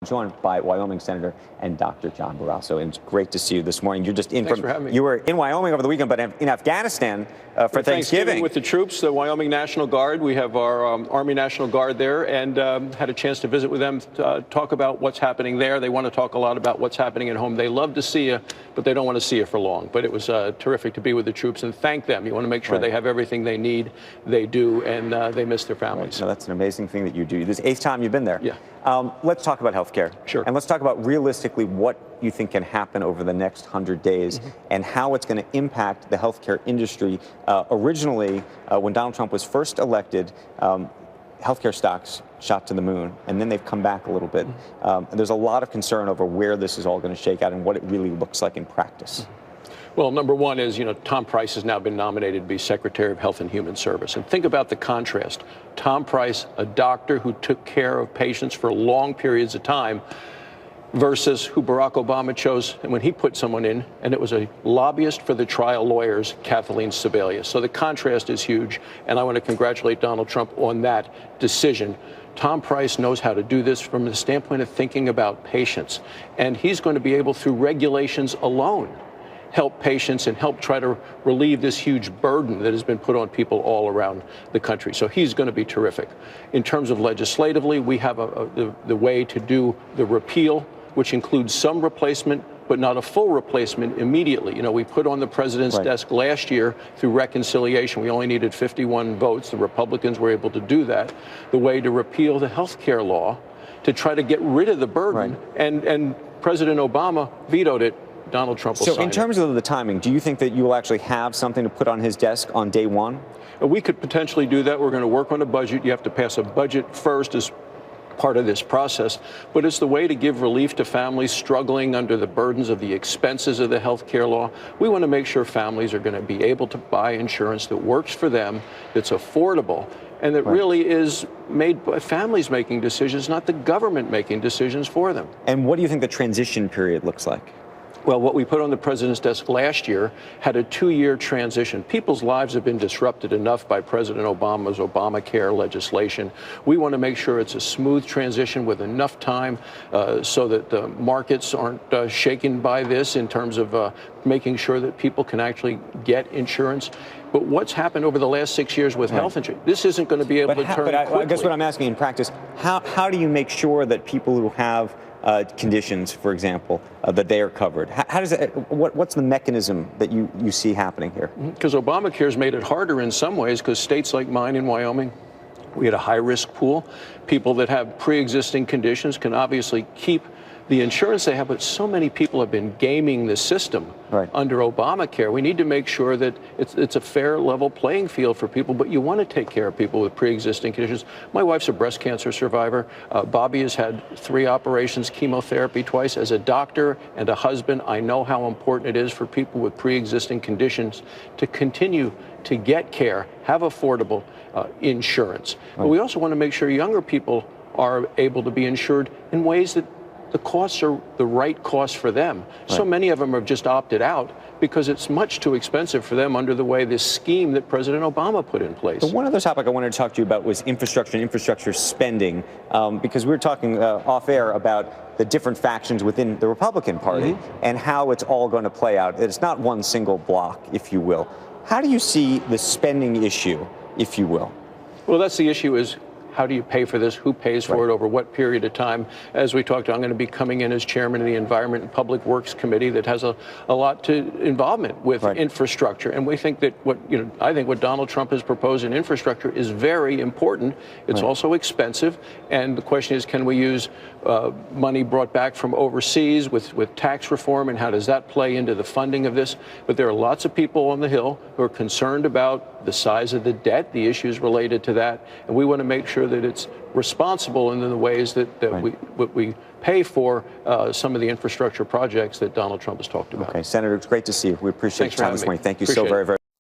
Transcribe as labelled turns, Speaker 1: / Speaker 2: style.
Speaker 1: Joined by Wyoming Senator and Dr. John Barrasso. And it's great to see you this morning. You're just in
Speaker 2: Thanks for having me.
Speaker 1: You were in Wyoming over the weekend, but in Afghanistan for Thanksgiving.
Speaker 2: With the troops, the Wyoming National Guard. We have our Army National Guard there, and had a chance to visit with them, talk about what's happening there. They want to talk a lot about what's happening at home. They love to see you, but they don't want to see you for long. But it was terrific to be with the troops and thank them. You want to make sure they have everything they need. They do, and they miss their families.
Speaker 1: No, that's an amazing thing that you do. This is the 8th time you've been there.
Speaker 2: Yeah.
Speaker 1: Let's talk about healthcare.
Speaker 2: Sure.
Speaker 1: And let's talk about realistically what you think can happen over the next 100 days and how it's going to impact the healthcare industry. Originally, when Donald Trump was first elected, healthcare stocks shot to the moon, and then they've come back a little bit. There's a lot of concern over where this is all going to shake out and what it really looks like in practice.
Speaker 2: Well, number one is, Tom Price has now been nominated to be Secretary of Health and Human Service. And think about the contrast. Tom Price, a doctor who took care of patients for long periods of time, versus who Barack Obama chose and when he put someone in, and it was a lobbyist for the trial lawyers, Kathleen Sebelius. So the contrast is huge, and I want to congratulate Donald Trump on that decision. Tom Price knows how to do this from the standpoint of thinking about patients, and he's going to be able, through regulations alone, help patients and help try to relieve this huge burden that has been put on people all around the country. So he's going to be terrific. In terms of legislatively, we have the way to do the repeal, which includes some replacement, but not a full replacement immediately. We put on the president's desk last year through reconciliation. We only needed 51 votes. The Republicans were able to do that. The way to repeal the health care law to try to get rid of the burden, and President Obama vetoed it. Donald Trump will sign it.
Speaker 1: So in terms of the timing, do you think that you will actually have something to put on his desk on day one?
Speaker 2: We could potentially do that. We're going to work on a budget. You have to pass a budget first as part of this process, but it's the way to give relief to families struggling under the burdens of the expenses of the health care law. We want to make sure families are going to be able to buy insurance that works for them, that's affordable, and that really is made by families making decisions, not the government making decisions for them.
Speaker 1: And what do you think the transition period looks like?
Speaker 2: Well, what we put on the president's desk last year had a 2-year transition. People's lives have been disrupted enough by President Obama's Obamacare legislation. We want to make sure it's a smooth transition with enough time so that the markets aren't shaken by this in terms of making sure that people can actually get insurance. But what's happened over the last 6 years with health insurance, this isn't going to be able to turn quickly.
Speaker 1: I guess what I'm asking in practice, how do you make sure that people who have conditions, for example, that they are covered? How does that, what's the mechanism that you see happening here?
Speaker 2: Because Obamacare's made it harder in some ways, because states like mine in Wyoming, we had a high-risk pool. People that have pre-existing conditions can obviously keep the insurance they have, but so many people have been gaming the system under Obamacare. We need to make sure that it's a fair, level playing field for people, but you want to take care of people with pre-existing conditions. My wife's a breast cancer survivor. Bobby has had 3 operations, chemotherapy twice. As a doctor and a husband, I know how important it is for people with pre-existing conditions to continue to get care, have affordable insurance. But we also want to make sure younger people are able to be insured in ways that the costs are the right costs for them. So many of them have just opted out because it's much too expensive for them under the way this scheme that President Obama put in place.
Speaker 1: But one other topic I wanted to talk to you about was infrastructure and infrastructure spending, because we were talking off air about the different factions within the Republican Party and how it's all going to play out. It's not one single block, if you will. How do you see the spending issue, if you will?
Speaker 2: Well, that's the issue, is how do you pay for this? Who pays for it over what period of time? As we talked, I'm going to be coming in as chairman of the Environment and Public Works Committee that has a lot to involvement with infrastructure. And we think that I think what Donald Trump has proposed in infrastructure is very important. It's also expensive. And the question is, can we use money brought back from overseas with tax reform, and how does that play into the funding of this? But there are lots of people on the Hill who are concerned about the size of the debt, the issues related to that, and we want to make sure that it's responsible in the ways that we pay for some of the infrastructure projects that Donald Trump has talked about.
Speaker 1: Okay, Senator, it's great to see you. We appreciate your time this morning. Thank you so very, very much.